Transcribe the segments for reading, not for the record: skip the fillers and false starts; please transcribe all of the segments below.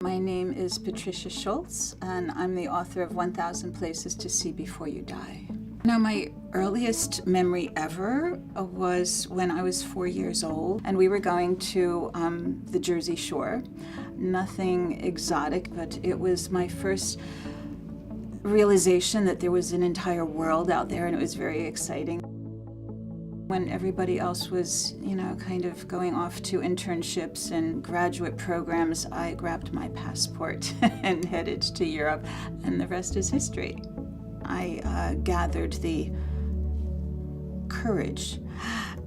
My name is Patricia Schultz, and I'm the author of 1,000 Places to See Before You Die. Now, my earliest memory ever was when I was 4 years old, and we were going to the Jersey Shore. Nothing exotic, but it was my first realization that there was an entire world out there, and it was very exciting. When everybody else was, kind of going off to internships and graduate programs, I grabbed my passport and headed to Europe, and the rest is history. I gathered the courage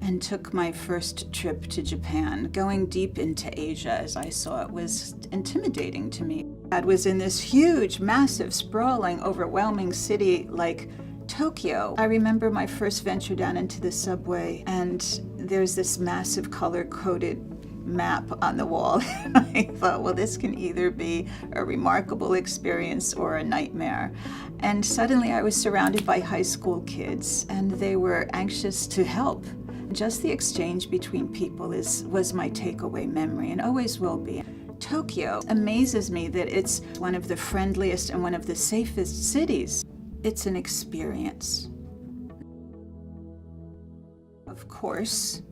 and took my first trip to Japan. Going deep into Asia, as I saw it, was intimidating to me. I was in this huge, massive, sprawling, overwhelming city like Tokyo. I remember my first venture down into the subway, and there's this massive color-coded map on the wall. I thought, well, this can either be a remarkable experience or a nightmare. And suddenly I was surrounded by high school kids, and they were anxious to help. Just the exchange between people was my takeaway memory, and always will be. Tokyo amazes me that it's one of the friendliest and one of the safest cities. It's an experience. Of course,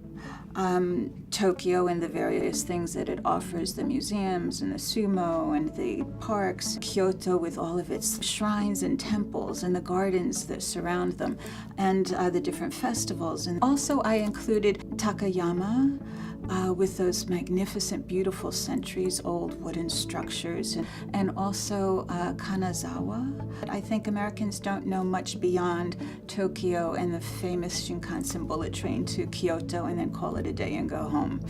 Tokyo and the various things that it offers, the museums and the sumo and the parks, Kyoto with all of its shrines and temples and the gardens that surround them, and the different festivals. And also I included Takayama, with those magnificent, beautiful centuries-old wooden structures, and also Kanazawa. I think Americans don't know much beyond Tokyo and the famous Shinkansen bullet train to Kyoto and then call it a day and go home.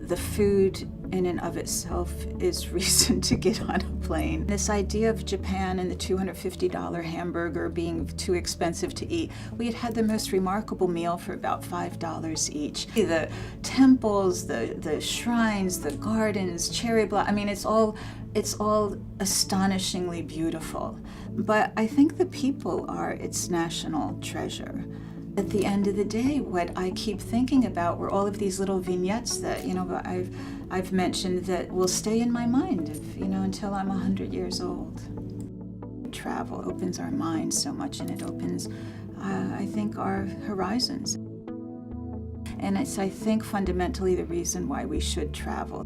The food in and of itself is reason to get on a plane. This idea of Japan and the $250 hamburger being too expensive to eat, we had the most remarkable meal for about $5 each. The temples, the shrines, the gardens, cherry blossom, I mean, it's all astonishingly beautiful. But I think the people are its national treasure. At the end of the day, what I keep thinking about were all of these little vignettes that, I've mentioned that will stay in my mind, until I'm 100 years old. Travel opens our minds so much, and it opens, I think, our horizons. And it's, I think, fundamentally the reason why we should travel.